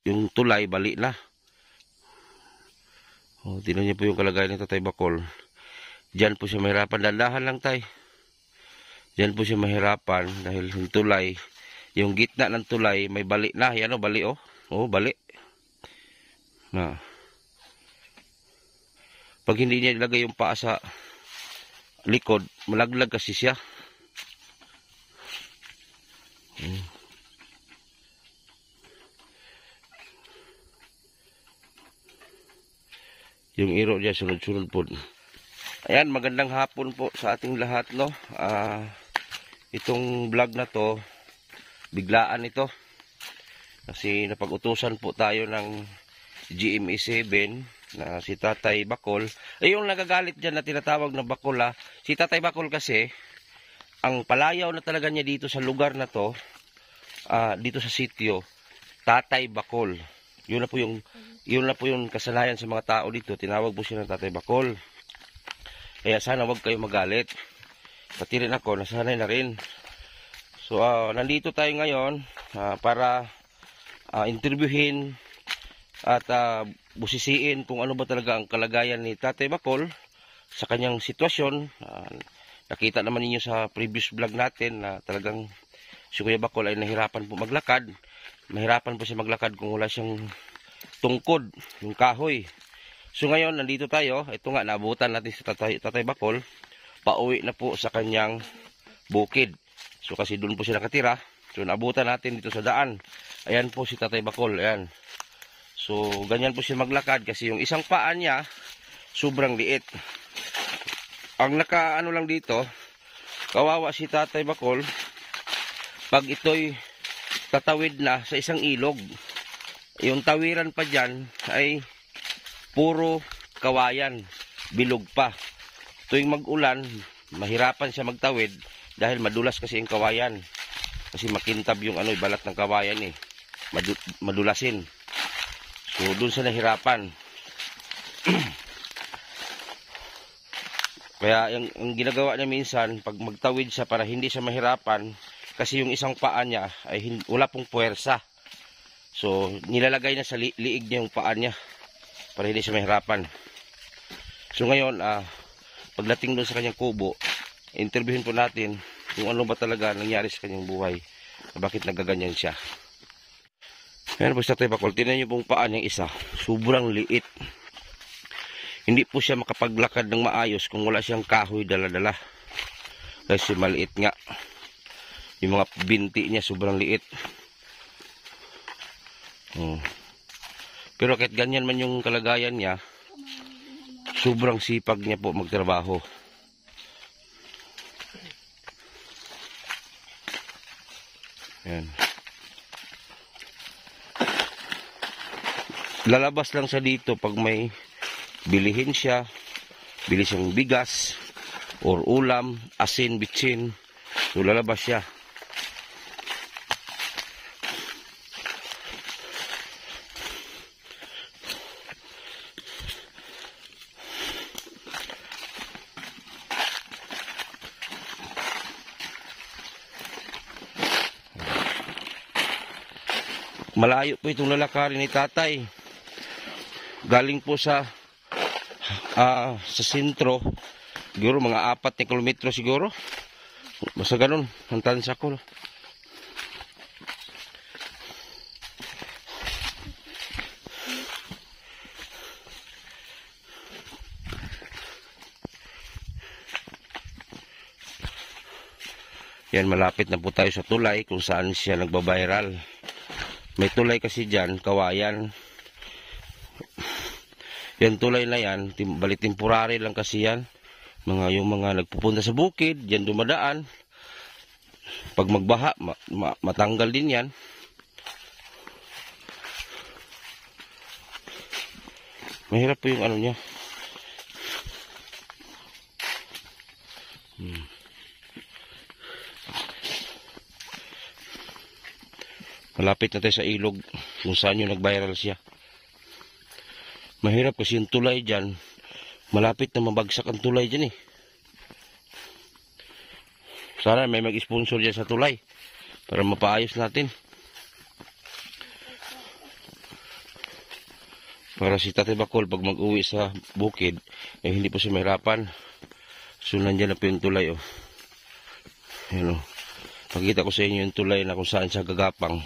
yung tulay, bali na. Oh, tingnan niyo po yung kalagayan ng Tatay Bacol. Diyan po siya mahirapan. Dandahan lang tay. Diyan po siya mahirapan dahil yung tulay, yung gitna ng tulay, may bali na. Yan o, bali o. Oh, bali. Na. Pag hindi niya ilagay yung paa sa likod, malaglag kasi siya. Yung iro niya sunod-sunod po. Ayan, magandang hapon po sa ating lahat, no. Itong vlog na to, biglaan ito. Kasi napag-utusan po tayo ng GMA7 na si Tatay Bacol. Yung nagagalit dyan na tinatawag na Bacol, si Tatay Bacol kasi, ang palayaw na talaga niya dito sa lugar na to, dito sa sitio, Tatay Bacol. Yun na po yung kasanayan sa mga tao dito. Tinawag po siya ng Tatay Bacol. Kaya sana wag kayo magalit. Pati rin ako, nasanay na rin. So, nandito tayo ngayon para interviewin at busisiin kung ano ba talaga ang kalagayan ni Tatay Bacol sa kanyang sitwasyon. Nakita naman ninyo sa previous vlog natin na talagang si Kuya Bacol ay nahirapan po maglakad. Mahirapan po siya maglakad kung wala siyang tungkod, yung kahoy. So ngayon, nandito tayo. Ito nga, naabutan natin si Tatay Bacol. Pauwi na po sa kanyang bukid. So kasi doon po siya nakatira. So naabutan natin dito sa daan. Ayan po si Tatay Bacol. Ayan. So ganyan po siya maglakad kasi yung isang paa niya sobrang liit. Ang nakaano lang dito, kawawa si Tatay Bacol pag ito'y tatawid na sa isang ilog. Yung tawiran pa dyan ay puro kawayan, bilog pa. Tuwing mag-ulan, mahirapan siya magtawid dahil madulas kasi yung kawayan. Kasi makintab yung balat ng kawayan madulasin. So doon siya nahirapan. Kaya ang ginagawa niya minsan, pag magtawid siya para hindi siya mahirapan, kasi yung isang paa niya ay wala pong puwersa. So, nilalagay na sa liig niya yung paa niya para hindi siya mahirapan. So, ngayon, pagdating doon sa kanyang kubo, interviewin po natin kung ano ba talaga nangyari sa kanyang buhay. Bakit nagaganyan siya. Ayan po sa Tatay Bacol, tinan niyo pong paa niyang isa. Sobrang liit. Hindi po siya makapaglakad ng maayos kung wala siyang kahoy dala-dala. Kasi maliit nga. Yung mga binti niya sobrang liit. Pero kahit ganyan man yung kalagayan niya, sobrang sipag niya po magtrabaho. Ayan. Lalabas lang siya dito pag may bilihin siya, bili siyang bigas or ulam, asin, bitsin. So lalabas siya. Malayo po itong lalakarin ni Tatay. Galing po sa sentro. Siguro mga 4 na kilometro siguro. Basta ganun. Ang tansya ko. Yan, malapit na po tayo sa tulay kung saan siya nagbabiral. May tulay kasi dyan, kawayan. Yan tulay na yan, bali temporary lang kasi yan. Yung mga nagpupunta sa bukid, dyan dumadaan. Pag magbaha, matanggal din yan. Mahirap po yung ano niya. Malapit na tayo sa ilog kung saan yung nag-viral siya. Mahirap kasi yung tulay dyan. Malapit na mabagsak ang tulay dyan Sana may mag-sponsor dyan sa tulay para mapaayos natin. Para si Tatay Bakol, pag mag-uwi sa bukid, eh, hindi po siya mahirapan. So, nandyan na po yung tulay, oh. Ayan, oh. Pakita ko sa inyo yung tulay na kung saan siya gagapang.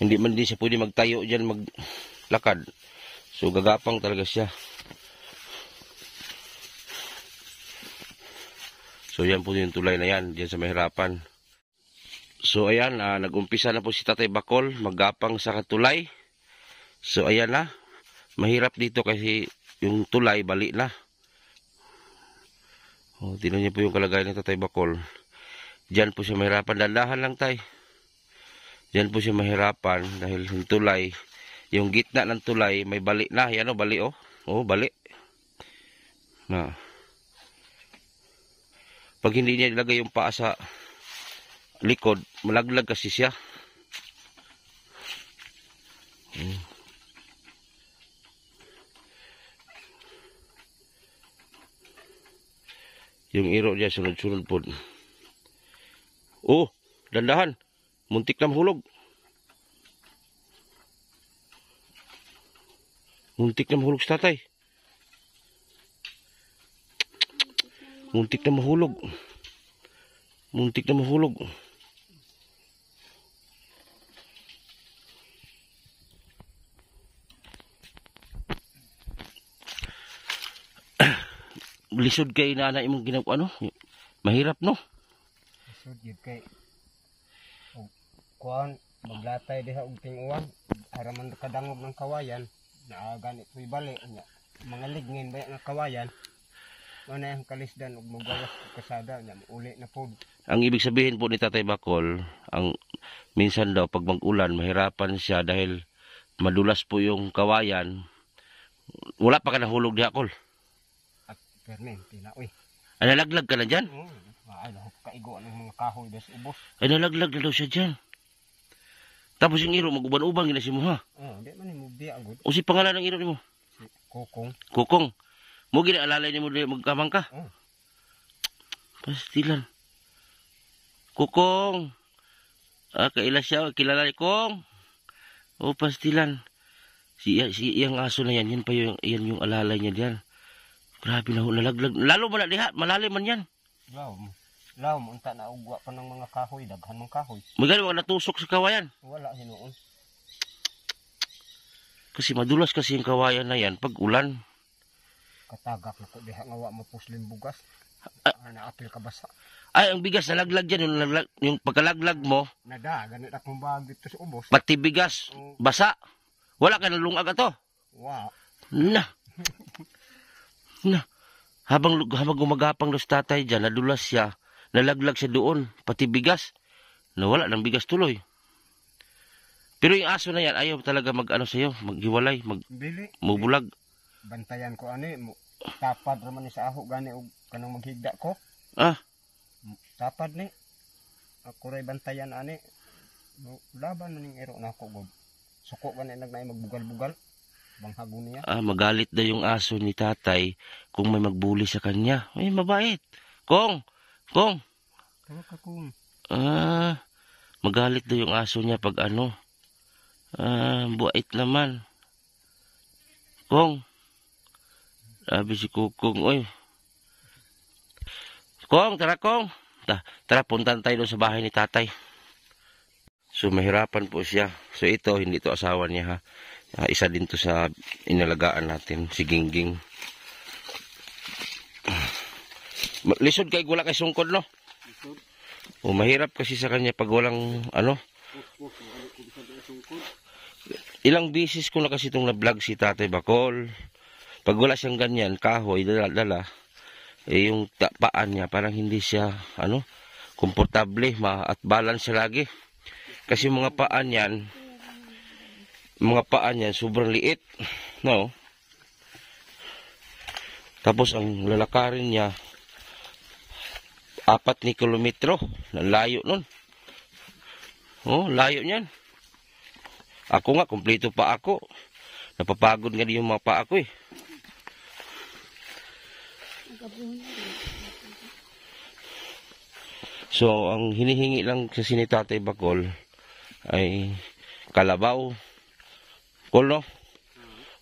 Hindi man din siya pwede magtayo dyan, maglakad. So, gagapang talaga siya. So, yan po yung tulay na yan, dyan sa mahirapan. So, ayan, nag-umpisa na po si Tatay Bakol, maggapang sa tulay. So, ayan na. Mahirap dito kasi yung tulay, bali na. O, tingnan niyo po yung kalagayan ng Tatay Bakol. Diyan po siya mahirapan. Dandahan lang, tay. Diyan po siya mahirapan dahil yung tulay, yung gitna ng tulay, may bali na. Yan o, bali o. O, bali. Na. Pag hindi niya ilagay yung paa sa likod, malaglag kasi siya. Yung iro niya sunod-sunod po. Oh, dandahan. Muntik na mahulog. Muntik na mahulog sa tatay. Muntik na mahulog. Muntik na mahulog. Lisod kay nanay mong ginagawa, ano? Mahirap, no? Lisod yun kay kuhan, maglatay diha og ting-uwan, haraman kadangog ng kawayan, ganit ko'y bali, mga ligngin ba ng kawayan, ano yung kalisdan og magawas kasada, uli na po. Ang ibig sabihin po ni Tatay Bakol, minsan daw pag mag-ulan, mahirapan siya dahil madulas po yung kawayan. Wala pa ka nahulog diha, Kol? Permen, tinaoy. Ay, nalaglag ka na dyan? Ay, kaigo ng mga kahoy des ubos. Ay, nalaglag na daw siya dyan. Tapos yung iro, mag-uban-ubang ginasi mo, ha? Oo, di man mo biya agad. O si pangalan ng iro ni mo? Si Kukong. Kukong. Mo ginaalalay ni mo magkamang ka? Oo. Pastilan. Kukong. Kaila siya, kilala ni Kong. O, pastilan. Yung aso na yan, yan pa yan yung alalay niya diyan. Grabe na, nalaglag. Lalo mo na diha, malalim man yan. Law mo, unta na ugwa pa ng mga kahoy, daghan ng kahoy. Magano wala natusok sa kawayan. Wala, hinuon. Kasi madulas kasi yung kawayan na yan pag ulan. Katagak na ko, diha nga wa mapuslim bugas. Naapil ka basa. Ay, ang bigas nalaglag dyan, yung pagkalaglag mo, Nada, ganit akong bahag dito sa ubos. pati bigas, basa. Wala ka nalungag ato. Wow. Na. Na. Habang gumagapang dos tatay dyan, nadulas siya, nalaglag siya doon, pati bigas. Nawala ng bigas tuloy. Pero yung aso na yan, ayaw talaga mag-ano sa'yo, maghiwalay, mubulag. Bantayan ko ani, tapad raman ni sa aho gani og kanang maghigda ko. Ah. Tapad ni. Ako ray bantayan ani. Laban ning iro na ako gob. Suko gani nagnay magbugal-bugal. Banghago niya. Magalit daw yung aso ni tatay kung may magbuli sa kanya. Ay, mabait. Kong. Tawa ka kung. Magalit daw yung aso niya pag ano. Buait naman. Kong. Sabi si Kukong, oy. Kong, tara Kong. Tara, puntan tayo doon sa bahay ni tatay. So, mahirapan po siya. So, ito, hindi to asawa niya, ha. Isa din to sa inalagaan natin, si Gingging. Lisod kay gula kay sungkod, no? Lisod. O, mahirap kasi sa kanya pag walang, ano? Ilang bisis ko na kasi itong na-vlog si Tatay Bakol. Pag wala siyang ganyan, kahoy, dala, yung paan niya, parang hindi siya, komportable, at balance siya lagi. Kasi mga paan yan, sobrang liit, no? Tapos ang lalakarin niya, 4 kilometro, layo nun. Oh, layo niyan. Ako nga, kumpleto pa ako. Napapagod nga din yung mga paa ko, eh. So, ang hinihingi lang sa Tatay Bakol ay kalabaw. Kol, no?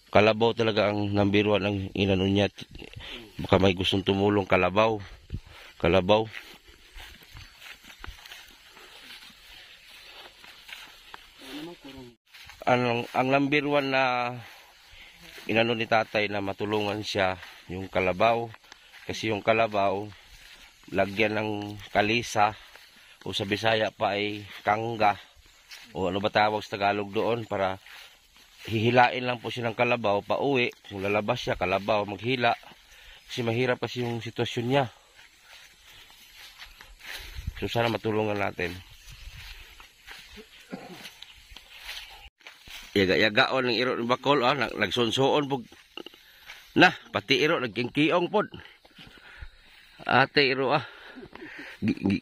Kalabaw talaga ang number 1 ang inano niya. Baka may gustong tumulong, kalabaw. Kalabaw. Ang number 1 na inano ni tatay na matulungan siya, yung kalabaw. Kasi yung kalabaw, lagyan ng kalisa, o sa Bisaya pa ay kangga, o ano ba tawag sa Tagalog doon, para hihilain lang po siya ng kalabaw pa uwi. Kung lalabas siya, kalabaw, maghila. Kasi mahirap kasi yung sitwasyon niya. So sana matulungan natin. Yaga-yagaon ng iro ng bakol, nagsunsuon po. Na, pati iro, nagkingkiong po. Ate iro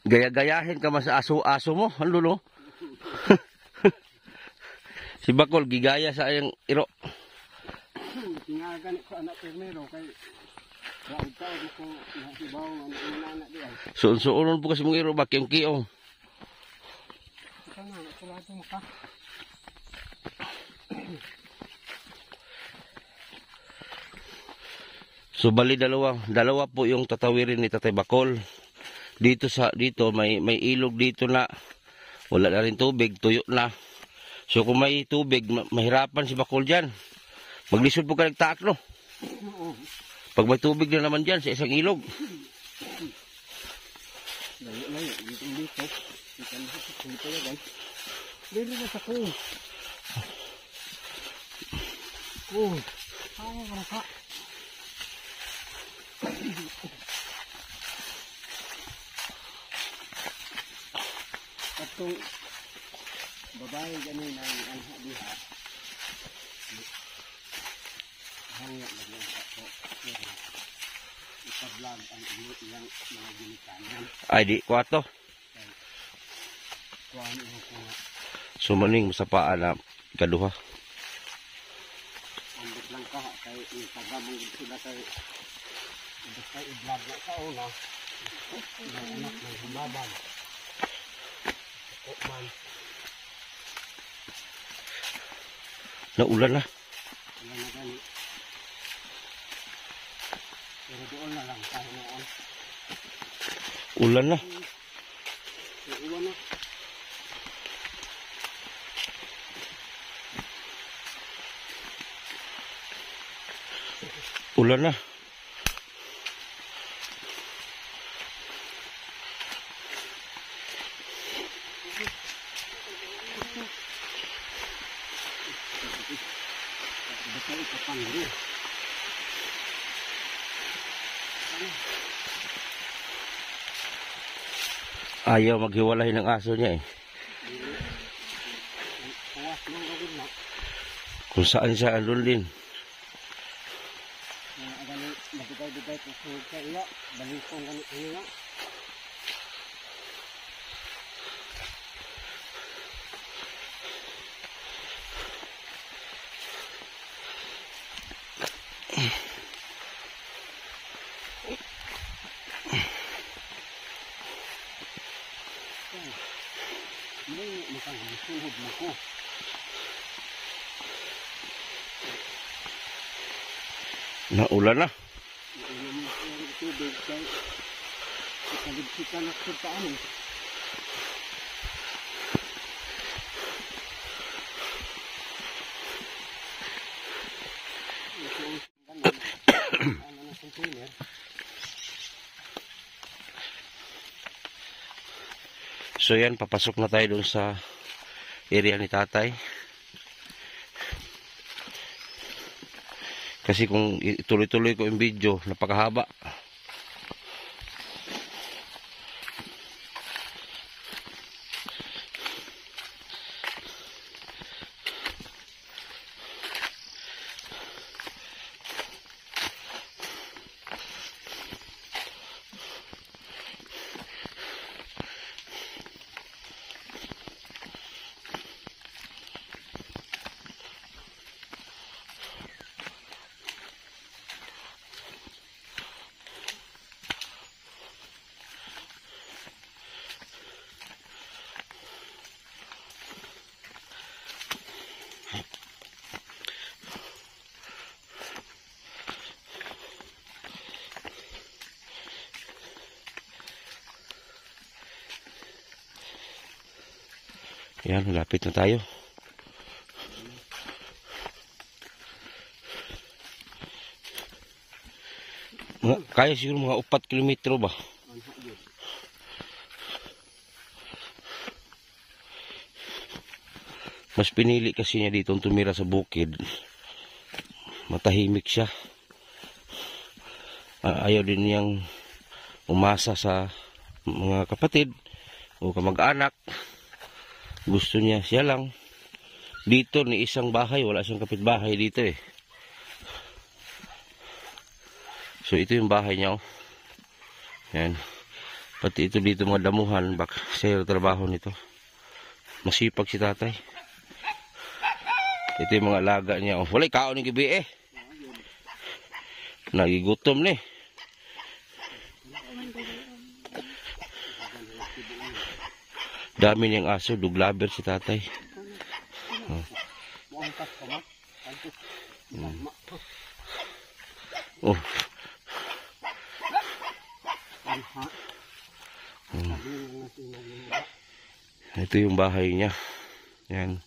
gaya-gayahin ka mas aso-aso mo, ano no? Si bakol, gigaya sa ayang iro. Tingagan ko anak primero kay laod ka ko nasibaw ang anak di ay. Suon-suonon po kasi mong iro, bakiyong-kiyong. Ito na, kulado mo ka. So bali dalawa po yung tatawirin ni Tatay Bakol. Dito may ilog dito na wala na rin tubig, tuyo na. So kung may tubig, mahirapan si Bakol diyan. Maglisod po ka nagtaak, no? Pag may tubig na naman diyan sa isang ilog. Layo dito. Dito ya guys. Dili na sa ko. Ano ka? Atong babae ganin ang anha diha. Hangya na lang ako. Ika-vlog ang ilang mga ginikanan. Ay di kwato. Kuan mo ko. Sumaning sa paa na ikaduha. Ambot lang ka kay ipagabong sila kay basta i-vlog na sa una. Ang anak ng humabag. Man. Naulan na. Wala na gani. Pero doon na lang tayo noon. Ulan na. Iwan na. Ulan na. Basta ipapangro. Ayaw maghiwalay ng aso niya eh. Puwas lang gawin na. Kung saan siya andun din. Agani nabigay-bigay ko sa iya. Balikong ganit niya. Ini makang suhud mo ko. Naulan na. Ini mo ang tubig kay kaligsikan sa paano. Ano na container? So yan, papasok na tayo dun sa area ni tatay. Kasi kung ituloy-tuloy ko yung video, napakahaba. Yan, malapit na tayo. Kaya siguro mga 4 kilometro ba? Mas pinili kasi niya dito tumira sa bukid. Matahimik siya. Ayaw din niyang umasa sa mga kapatid o kamag-anak. Gusto niya siya lang. Dito ni isang bahay, wala siyang kapitbahay dito eh. So ito yung bahay niya. Oh. Yan. Pati ito dito mga damuhan, bak sa trabaho nito. Masipag si tatay. Ito yung mga alaga niya. Oh, walay kaon ng gabi eh. Nagigutom ni. Dami niyang aso, duglaber si tatay. Oh. Oh. Ito yung bahay niya. Yan.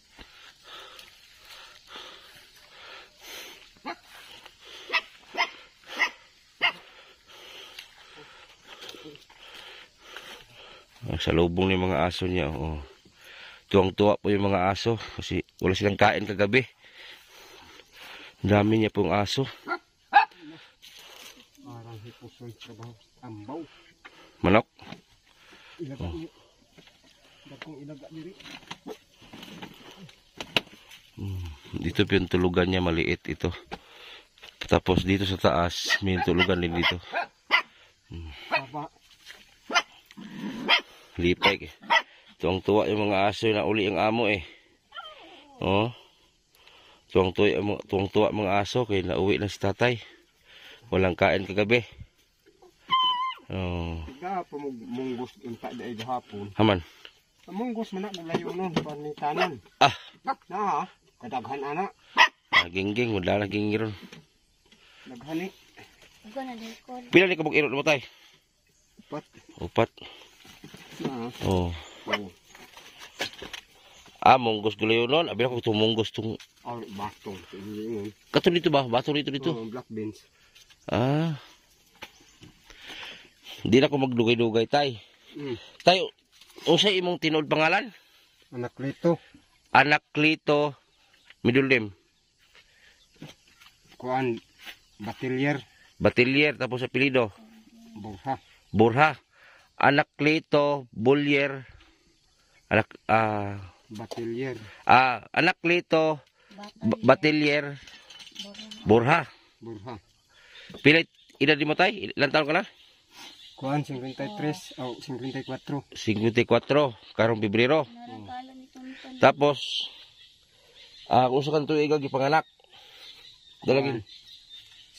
Sa lubong ng mga aso niya. Oh. Tuwang-tuwa po yung mga aso kasi wala silang kain kagabi. Dami niya pong aso. Parang hipuson sa ambaw. Manok. Ilaga niyo. Dakong ilaga diri. Dito po yung tulugan niya, maliit ito. Tapos dito sa taas, may tulugan din dito. Baba. Lipay eh. Tuwang-tuwa yung mga aso na uli ang amo eh. Oh. Tuwang-tuwa mga aso kaya nauwi na si tatay. Walang kain kagabi. Oh. Tiga munggos unta dai gahapon. Haman. Munggos man na layo nun panitanan. Ah. Na, kadaghan ana. Gingging, wala na gingging ron. Daghani. Pila ni kabog irot mo tay? 4. 4. Na. Oh. Munggos gulayo nun. Abi ako tumunggos tung. Batong. Ingon. Kato dito ba? Bato dito. Black beans. Hindi na ako magdugay-dugay tay. Tay, unsay imong tinuod pangalan? Anak Lito. Anak Lito. Middle name. Kuan Batilier. Batilier, tapos apelido. Burha. Burha. Anak Lito, Bulyer. Batilier. Anak Lito, Batilier, Burha. Burha. Pila edad mo tay? Ilang taon ka na? Kuan 53 o 54. 54, karong Pebrero. Tapos, kung sa kanto ikaw gipanganak? Dalagin.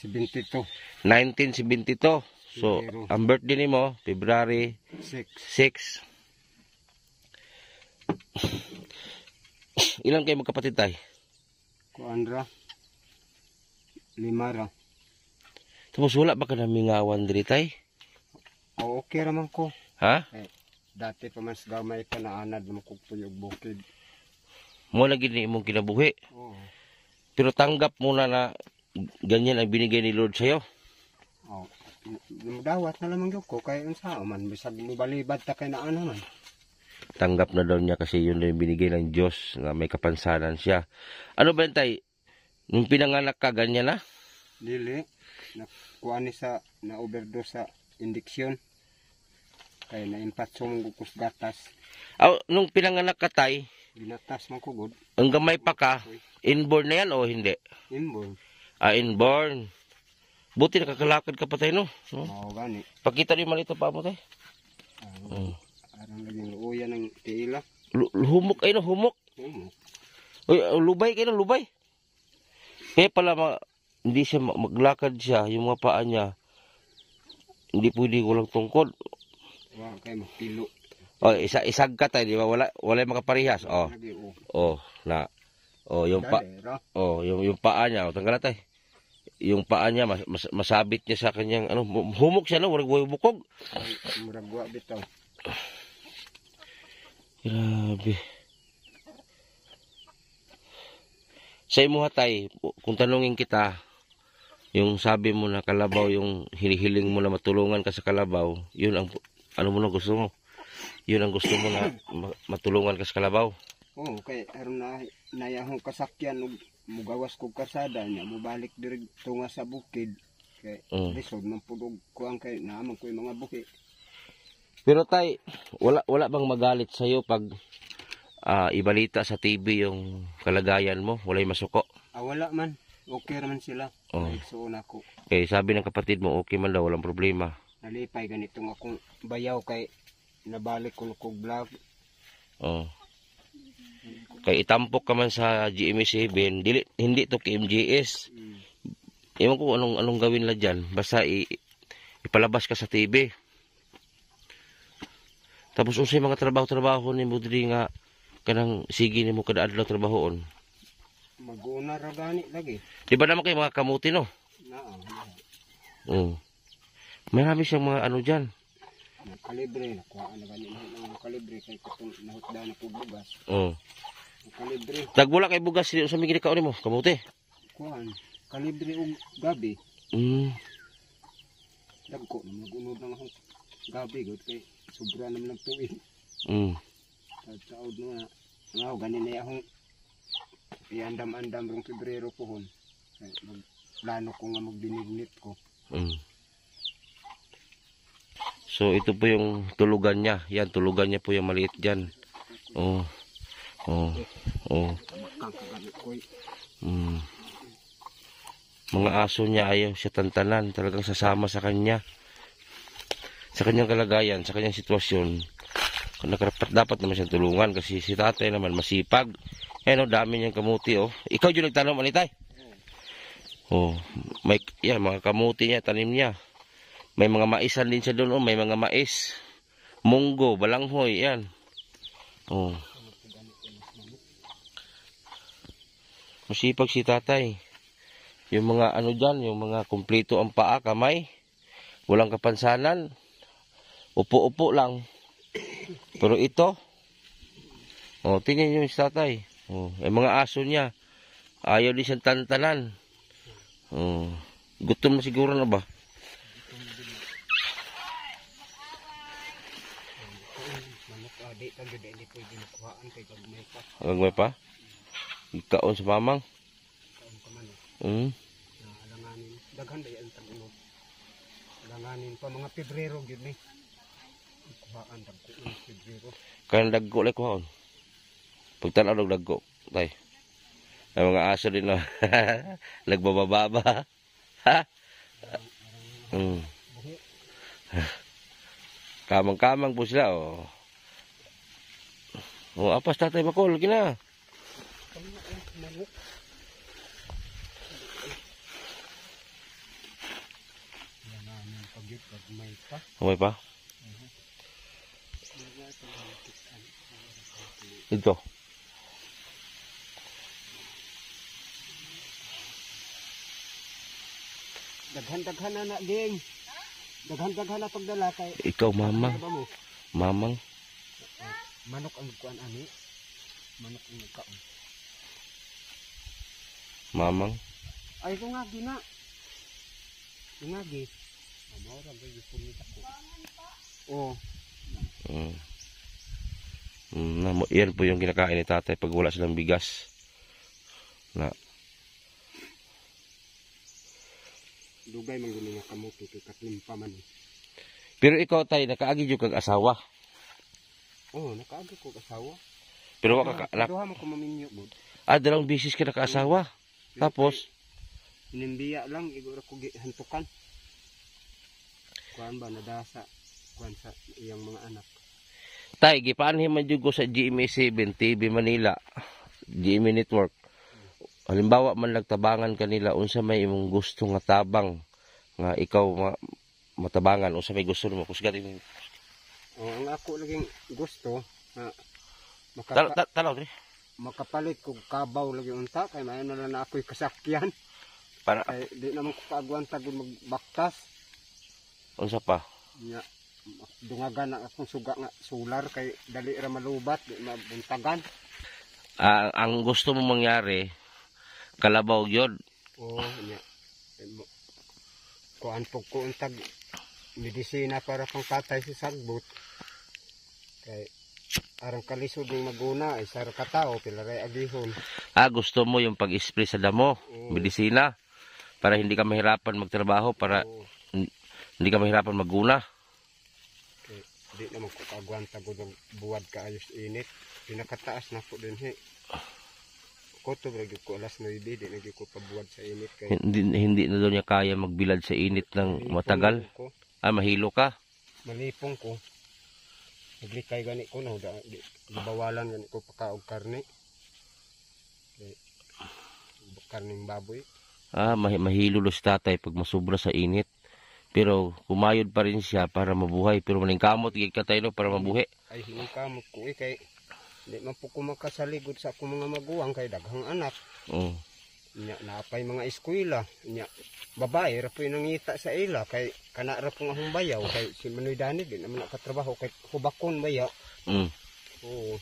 72. 1972. So, ang birthday ni mo, February 6. Ilan kayo magkapatid tay? Kuandra. 5 ra. Tapos wala ba ka na mingawan diri tay? Okay raman ko. Ha? Dati pa mas gamay pa na anad mo kog tuyog bukid. Mo lagi ni imong kinabuhi. Oo. Pero tanggap muna na ganyan ang binigay ni Lord sa'yo. Oo. Dawat na lamang yung ko kaya unsa man bisag mo balibad ta kay na ano man. Tanggap na daw niya kasi yun na yung binigay ng Diyos na may kapansanan siya. Ano ba yun tay? Nung pinanganak ka, ganyan na? Dili. Nakuha ni sa na-overdose sa indiksyon. Kaya na-impatso mong kus gatas. Nung pinanganak ka tay, Ginatas man ko good. ang gamay pa ka, inborn na yan o hindi? Inborn. Inborn. Buti nakakalakad ka pa tayo, no? Oo, gani. Pakita rin malito pa mo tayo. Arang laging luya ng tiila. Humok ay no, humok. Uy, lubay kayo, lubay. Kaya pala, hindi siya maglakad siya, yung mga paa niya, hindi pwede walang tungkod. Wow, kayo magpilo. Isag ka tayo, di ba? Wala makaparihas. Yung paa niya, tanggal tayo. Yung paa niya, masabit niya sa kanyang, humok siya, no? Walang bukog. Muragwa bitaw. Grabe. Sa imo hatay, kung tanungin kita, yung sabi mo na kalabaw, yung hinihiling mo na matulungan ka sa kalabaw, yun ang ano mo na gusto mo. Yun ang gusto mo na matulungan ka sa kalabaw. Oo, kay aron na nayahong kasakyan ug mugawas kog kasada niya, mubalik diri tunga sa bukid. Kay lisod man pud og kuang kay naamang ko mga buhi. Pero tay, wala bang magalit sa iyo pag ibalita sa TV yung kalagayan mo, walay masuko? Wala man. Okay raman sila. Nagsuon ako. Okay, sabi ng kapatid mo, okay man daw, walang problema. Nalipay ganitong akong bayaw kay nabalik ko kog vlog. Oh. Kay itampok ka man sa GMA7, hindi to KMJS. Ewan ko anong gawin la dyan. Basta ipalabas ka sa TV. Tapos unsay mga trabaho ni mo diri nga kanang sige nimo kada adlaw trabahoon. Mag-una ra gani lagi. Di ba naman kayo mga kamuti, no? Oo. Marami siyang mga ano dyan. Kalibre, nakuha na gani ng kalibre kay katong nahutda na po bugas. Oo. Kalibre. Tagwala kay bugas sa mga ginikaon mo, kamuti. Kuan, kalibre og gabi. Dagko na mag-unod na akong gabi gud kay sobra naman ng tuig. Taud na nga gani na akong iandam-andam rong Pebrero pohon. Kay plano ko nga magbinignit ko. So ito po yung tulugan niya. Yan, tulugan niya po yung maliit dyan. Oh. Mga aso niya ayaw siya tantanan. Talagang sasama sa kanya. Sa kanyang kalagayan, sa kanyang sitwasyon. Dapat naman siyang tulungan kasi si tatay naman masipag. Ayan dami niyang kamuti Ikaw yung nagtanong manitay. May mga kamuti niya, tanim niya. May mga maisan din siya doon may mga mais. Munggo, balanghoy, yan. Masipag si tatay. Yung mga ano dyan, yung mga kumpleto ang paa, kamay. Walang kapansanan. Upo-upo lang. Pero ito, tingnan nyo si tatay. Yung mga aso niya, ayaw din siyang tantanan. Gutom na siguro na ba? Agmay pa? Ikaon sa mamang? Daghan day ang tagunog. Alanganin pa mga Pebrero gyud ni. Kuhaan dagko ng Pebrero. Kan dagko lay kuhaan. Pagtanaw og dagko, tay. Ang mga aso din na nagbababa. Ha? Kamang-kamang po sila apas tatay Bakol, gina. May pa? Ito. Daghan-daghan na ging. Daghan-daghan na pagdala kay. Ikaw mamang. Mamang. Manok ang kuan ani. Manok ang kaon. Mamang. Ay ko nga gina. Ingagi. Amora ba yung punit ako. Yan po yung kinakain ni tatay pag wala silang bigas. Dugay man gini nga kamuti kay katlimpa man. Pero ikaw tay nakaagi jud kag asawa. Nakaagi ko asawa. Pero wa ka anak. Duha man ko maminyo gud. Dalawang bisis ka naka-asawa. Tapos inimbiya lang igura ko hantukan. Kuan ba nadasa kuan sa iyang mga anak. Tay gipaanhin man jud ko sa GMA7 TV Manila. GMA Network. Halimbawa man nagtabangan kanila unsa may imong gusto nga tabang nga ikaw matabangan unsa may gusto mo kusgatin. Ang ako laging gusto tanaw dre makapalit kog kabaw lagi unta kay may na lang ako'y kasakyan para kay di naman ko kaagwan tagod magbaktas unsa pa nya dungagan na akong suga nga solar kay dali ra malubat di mabuntagan. Ang gusto mo mangyari kalabaw yun. Oo, nya. Kuan po ko untag medisina para pang patay sa sagbot. Kay arang kalisod ng maguna ay sar katao pilaray agihon. Gusto mo yung pag-spray sa damo, medisina, para hindi ka mahirapan magtrabaho, para hindi ka mahirapan maguna. Kay di na magkakagwanta ko ng buwad ka ayos init. Pinakataas na po din he. Koto bragi ko alas 9 di na ko pabuwad sa init kay Hindi na daw niya kaya magbilad sa init ng matagal. Mahilo ka. Malipong ko. Naglikay gani ko no, gibawalan gani ko pakaog karne. Kay karning baboy. Mahilo los tatay pag masubra sa init. Pero kumayod pa rin siya para mabuhay. Pero maningkamot gid ka tayo no, para mabuhi. Ay hiningkamot ko kay di man po ko makasaligod sa akong mga maguwang kay daghang anak. Nya napay mga eskwela, nya babae ra po nangita sa ila kay kana ra pong ahong bayaw kay si Manoy Dani di naman nakatrabaho kay hubakon bayaw. Oo.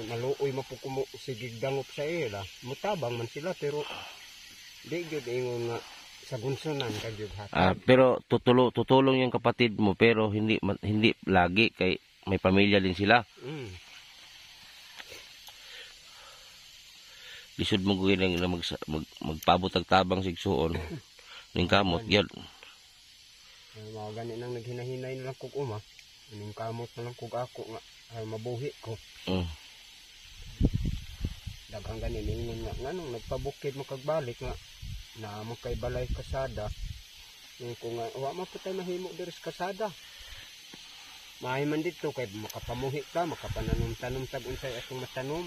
Maluoy mapukumo sigig dangop sa ila. Mutabang man sila pero di gyud ingon nga sa gunsunan kag gyud hatag. Pero tutulong yung kapatid mo pero hindi lagi kay may pamilya din sila. Lisod mo gawin na magpabutag tabang sigsuon ning kamot gyud. Mga gani nang naghinahinay na lang kog uma. Ning kamot na lang kog ako nga mabuhi ko. Daghang gani ningon nga nganong nagpabukid mo kag balik nga na mo kay balay kasada. Ning ko nga wa man patay mahimo diri sa kasada. Maay man dito kay makapamuhi ka, makapananom-tanom tag unsay atong matanom.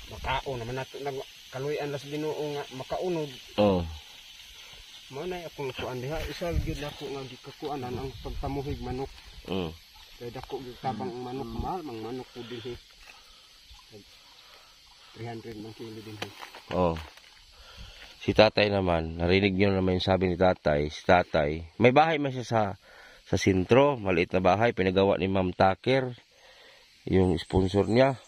Makaon naman nato nag kaluyan las Ginoo nga makaunod. Mao nay akong kuan diha isa gyud nako nga gikakuanan ang pagpamuhig manok. Kay dako gyud tabang ang manok mahal mang manok ko dinhi. 300 man kilo dinhi. Si tatay naman, narinig niyo naman yung sabi ni tatay, si tatay, may bahay man siya sa sentro, maliit na bahay, pinagawa ni Ma'am Taker, yung sponsor niya.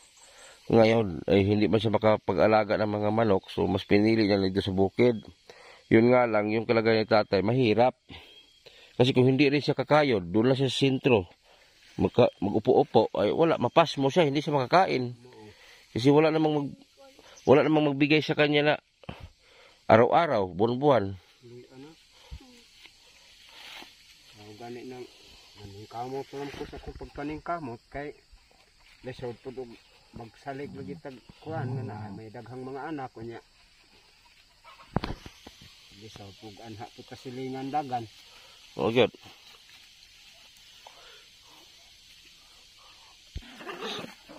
Ngayon, hindi man siya makapag-alaga ng mga manok, so mas pinili niya dito sa bukid. Yun nga lang, yung kalagayan ni tatay, mahirap. Kasi kung hindi rin siya kakayod, doon lang siya sa sentro, mag-upo-upo, ay wala, mapas mo siya, hindi siya makakain. Kasi wala namang magbigay sa kanya na araw-araw, buwan-buwan. Gani nang kamot lang ko sa kupag paningkamot kay lesod po magsalig lagi tag kuan nga na may daghang mga anak ko niya. Lesod po anha po kasilingan dagan. Good.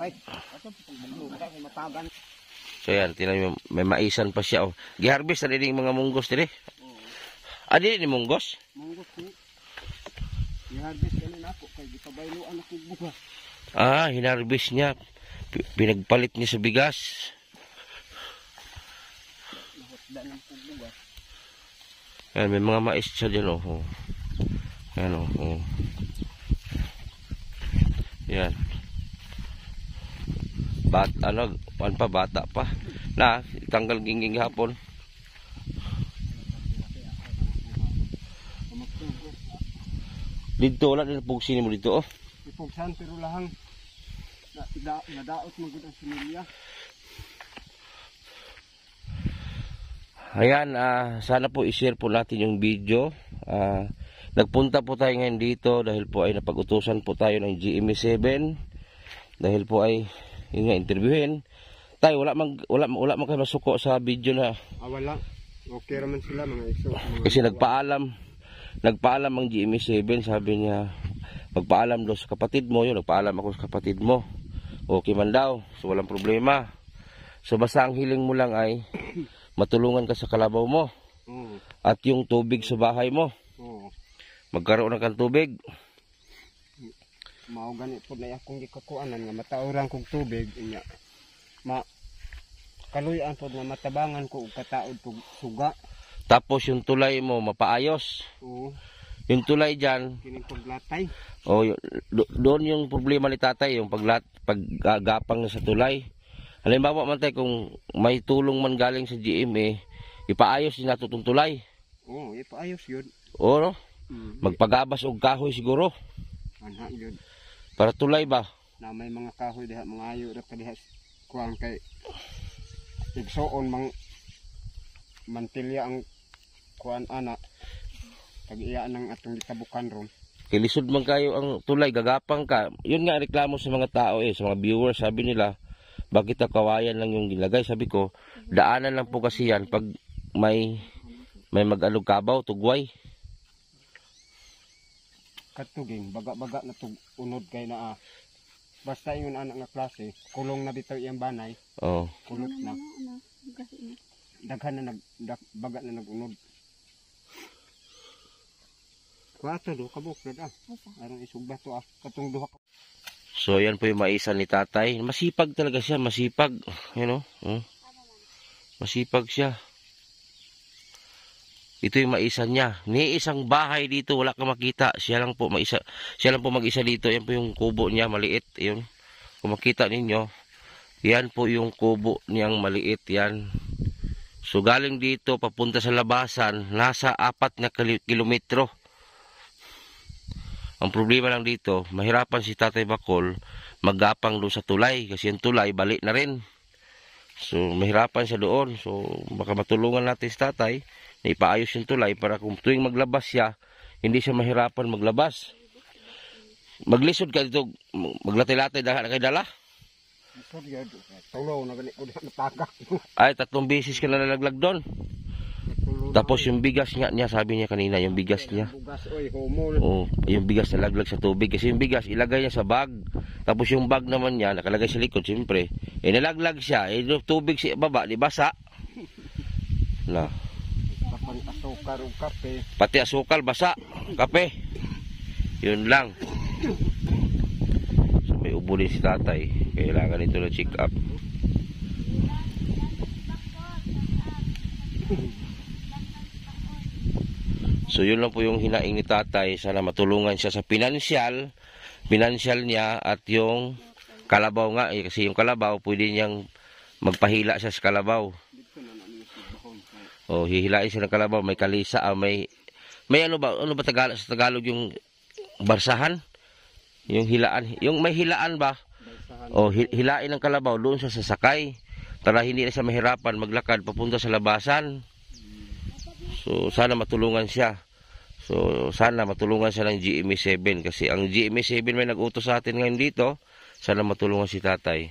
Ay, ato po magluga kay matagan. So yan, tinan mo, may maisan pa siya. Giharvest na rin yung mga munggos dire. Di ni munggos? Munggos ni. Giharvest kanin ako kay gipabayloan ako bugas. Hinarvest niya. Pinagpalit niya sa bigas. Yan, may mga mais siya dyan, Yan, Yan. Bata pa. Na, tanggal ginging hapon. Dito, wala din pugsin mo dito, Ipugsan, pero lahang nadaot magod ang similya. Ayan, sana po i-share po natin yung video. Nagpunta po tayo ngayon dito dahil po ay napag-utusan po tayo ng GMA7. Dahil po ay, yun nga, interviewin. Tayo, wala man kayo masuko sa video na. Wala. Okay raman sila mga iso. Kasi nagpaalam ang GMA7, sabi niya, magpaalam daw sa kapatid mo, yun, nagpaalam ako sa kapatid mo. Okay man daw, so walang problema. So basta ang hiling mo lang ay matulungan ka sa kalabaw mo. At yung tubig sa bahay mo. Magkaroon na kang tubig. Mao gani po na akong gikakuanan nga matauran kog tubig inya. Kaluyan po nga matabangan ko og kataod kog suga. Tapos yung tulay mo mapaayos. Yung tulay dyan, kining paglatay. Doon yung problema ni tatay, yung paggapang sa tulay. Halimbawa man tayo kung may tulong man galing sa GMA, ipaayos din nato itong tulay. Oo, ipaayos yun. O no? Magpagabas og kahoy siguro. Anha yun. Para tulay ba? Na may mga kahoy diha, mga ayo ra diha kuang kay igsoon mang mantilya ang kuan ana. Pag-iya ng atong gitabukan ron. Kilisod man kayo ang tulay, gagapang ka. Yun nga reklamo sa mga tao sa mga viewers, sabi nila, bakit ang kawayan lang yung gilagay? Sabi ko, daanan lang po kasi yan pag may mag-alog kabaw, tugway. Katuging, baga-baga na tug unod kay na basta yun anak nga klase, kulong na bitaw iyang banay, kulot na. Daghan na baga na nagunod. Kwato do kabuk na arang isugba to katong duha. So yan po yung maisan ni tatay. Masipag talaga siya, masipag. You know? Masipag siya. Ito yung maisan niya. Ni isang bahay dito, wala ka makita. Siya lang po mag-isa dito. Yan po yung kubo niya, maliit. Yun. Kung makita ninyo, yan po yung kubo niyang maliit. Yan. So galing dito, papunta sa labasan, nasa 4 na kilometro. Ang problema lang dito, mahirapan si Tatay Bacol maggapang doon sa tulay. Kasi yung tulay, balik na rin. So, mahirapan siya doon. So, baka matulungan natin si Tatay na ipaayos yung tulay para kung tuwing maglabas siya, hindi siya mahirapan maglabas. Maglisod ka dito, maglatay-latay na kay dala. Tulo na ganit ko na natagak. Ay, 3 beses ka na nalaglag doon. Tapos yung bigas niya, sabi niya kanina, yung bigas niya. Yung bigas nalaglag sa tubig. Kasi yung bigas, ilagay niya sa bag. Tapos yung bag naman niya, nakalagay sa likod, siyempre. Nalaglag siya. Tubig sa baba, di basa. Na. Asukar o kape. Pati asukal, basa. Kape. Yun lang. So may ubo din si tatay. Kailangan ito na check up. So yun lang po yung hinaing ni tatay. Sana matulungan siya sa pinansyal niya at yung kalabaw nga. Kasi yung kalabaw, pwede niyang magpahila siya sa kalabaw. Hihilain siya ng kalabaw. May kalisa, may ano ba sa Tagalog yung barsahan? Yung hilaan. Yung may hilaan ba? Hilain ng kalabaw doon sa sasakay. Para hindi na siya mahirapan maglakad papunta sa labasan. So sana matulungan siya. So sana matulungan siya ng GMA 7 kasi ang GMA 7 may nag-utos sa atin ngayon dito. Sana matulungan si tatay.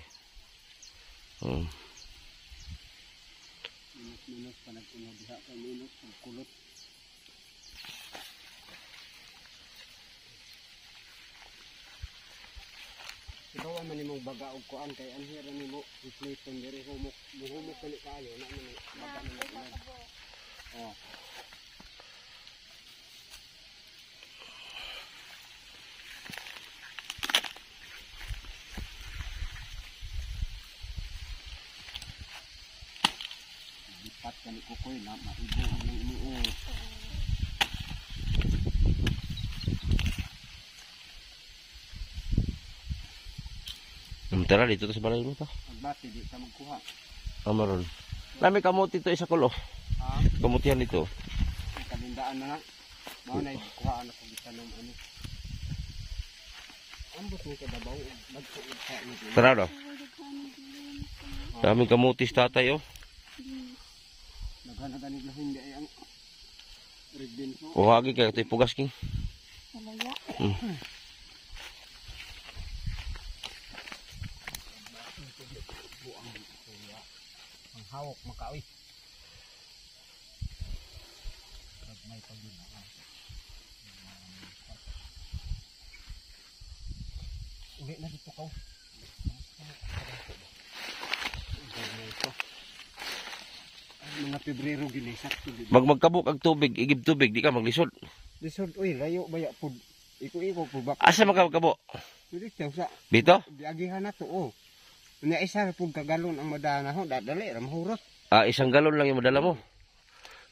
Ikaw man imong baga og kuan kay anhira nimo inflation diri humok kali kayo na baga na. Dipat kali kukoy na maigo ang imuo. Tara dito sa balay mo ta. Ang bati di ka magkuha. Amaron. Nami kamuti to isa kulo. Kamutihan dito. Kanindaan na nga. Mao na kuhaan ako gitanong ano. Ambot ni kadabaw magsuod sa ito. Tara do. Daming kamutis tatay Naghanagan nila hindi ay ang ribbon ko. Hagi kay toy pugas king. Malaya. Ang hawak makaoy. May pagdinaan. Uli na dito ka. Mga Pebrero ginisak to. Magkabuk ang tubig, igib tubig, di ka maglisod. Lisod oy, layo baya pud. Iko pud bak. Asa magkabuk? Dito sa. Dito? Diagihan na to Nya isa pud kagalon ang madana ho, dadali ra mahurot. Isang galon lang yung madala mo.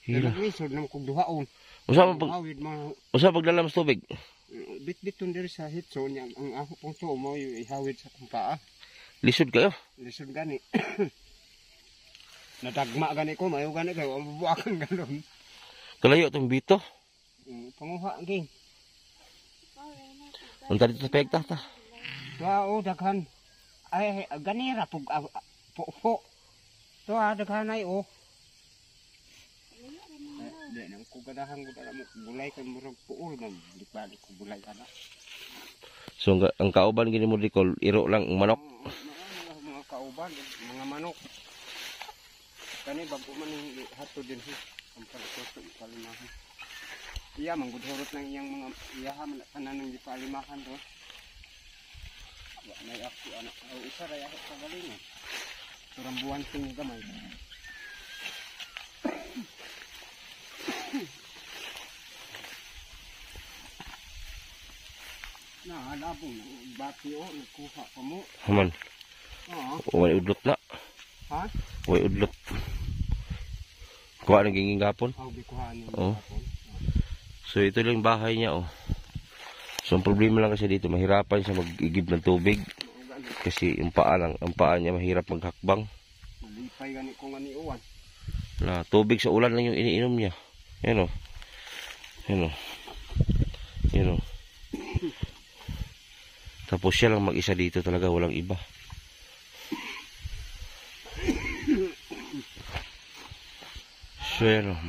Hila. Lisod nang kog duhaon. Usa pagdala mo sa tubig? Bit-biton diri sa hitso nya ang ako pong so mo ihawid sa kumpaa. Lisod kayo. Lisod gani. Natagma gani ko, mayo gani kayo, ang bubuakan ganon. Kalayo itong bito. Panguha, ging. Unta dito sa pekta ta. Wow, daghan. Ay, ganira, po. Ito daghan ay, oh. Di, nang kugadahan ko na mo, bulay ka murag puol, man. Balik ko bulay ka na. So ang kauban gini mo Dicol, iro lang ang manok. Mga kauban, mga manok. Kani bago man yung hato din siya. Ang pagkoto, ipalimahan. Iya, manggudhurot ng iyang mga iyahan, kanan ng ipalimahan to. May ako, anak, isa ray ako sa galingan. Turambuan ting gamay. Alabong, bati o, nagkuha pa mo. Haman. Oo. Way udlot na. Ha? Way udlot. Kuha ng ginging gapon. Bikuhaan niyo. Oo. So ito lang yung bahay niya oh. So ang problema lang kasi dito, mahirapan siya mag-igib ng tubig. Kasi ang paa niya mahirap maghakbang. Malipay gani kung ani uwan. Na tubig sa ulan lang yung iniinom niya. Yan oh. Yan oh. Yan oh. Tapos siya lang mag-isa dito talaga, walang iba. So yan oh.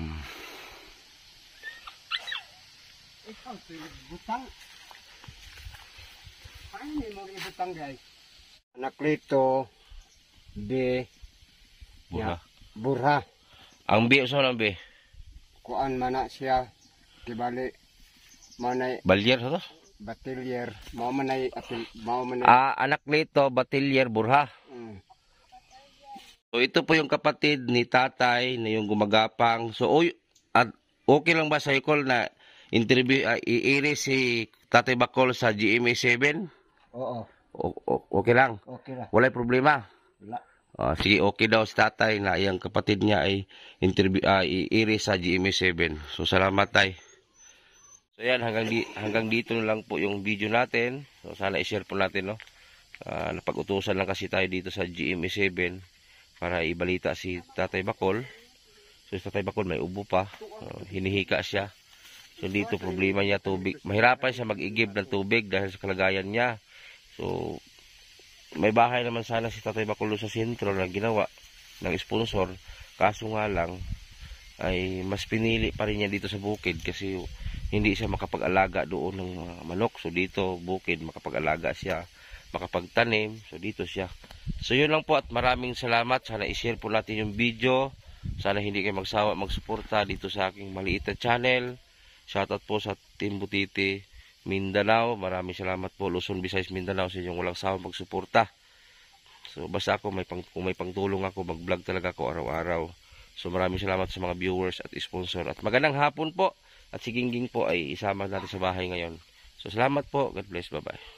Ikaw, butang. Paano may mga ibutang guys? Anak Lito, B, Burha. Burha. Ang bi, so lang bi? Kuan man na siya, kibali, manay Balyer sa to? Batilier, mao man ay Anak nito, Batilier, Burha. So ito po yung kapatid ni tatay na yung gumagapang. So at okay lang ba sa Icol na interview, iiri si Tatay Bacol sa GMA 7? Oo. Okay lang? Okay lang. Walay problema? Wala. Sige, okay daw si tatay na yung kapatid niya ay interview, iiri sa GMA 7. So salamat tay. So yan, hanggang dito na lang po yung video natin. So sana i-share po natin, no. Napag-utusan lang kasi tayo dito sa GMA 7 para ibalita si Tatay Bacol. So si Tatay Bacol may ubo pa. Hinihika siya. So dito problema niya tubig. Mahirapan siya mag-igib ng tubig dahil sa kalagayan niya. So may bahay naman sana si Tatay Bacol sa sentro na ginawa ng sponsor. Kaso nga lang ay mas pinili pa rin niya dito sa bukid kasi hindi siya makapag-alaga doon ng manok. So dito bukid makapag-alaga siya, makapagtanim. So dito siya. So yun lang po at maraming salamat. Sana i-share po natin yung video. Sana hindi kayo magsawa magsuporta dito sa aking maliit na channel. Shoutout po sa Team Butiti Mindanao. Maraming salamat po Luzon, Visayas, Mindanao sa inyong walang sawa magsuporta. So basta ako kung may pangtulong ako, mag-vlog talaga ako araw-araw. So maraming salamat sa mga viewers at sponsor. At magandang hapon po. At si Gingging po ay isama natin sa bahay ngayon. So salamat po. God bless. Bye-bye.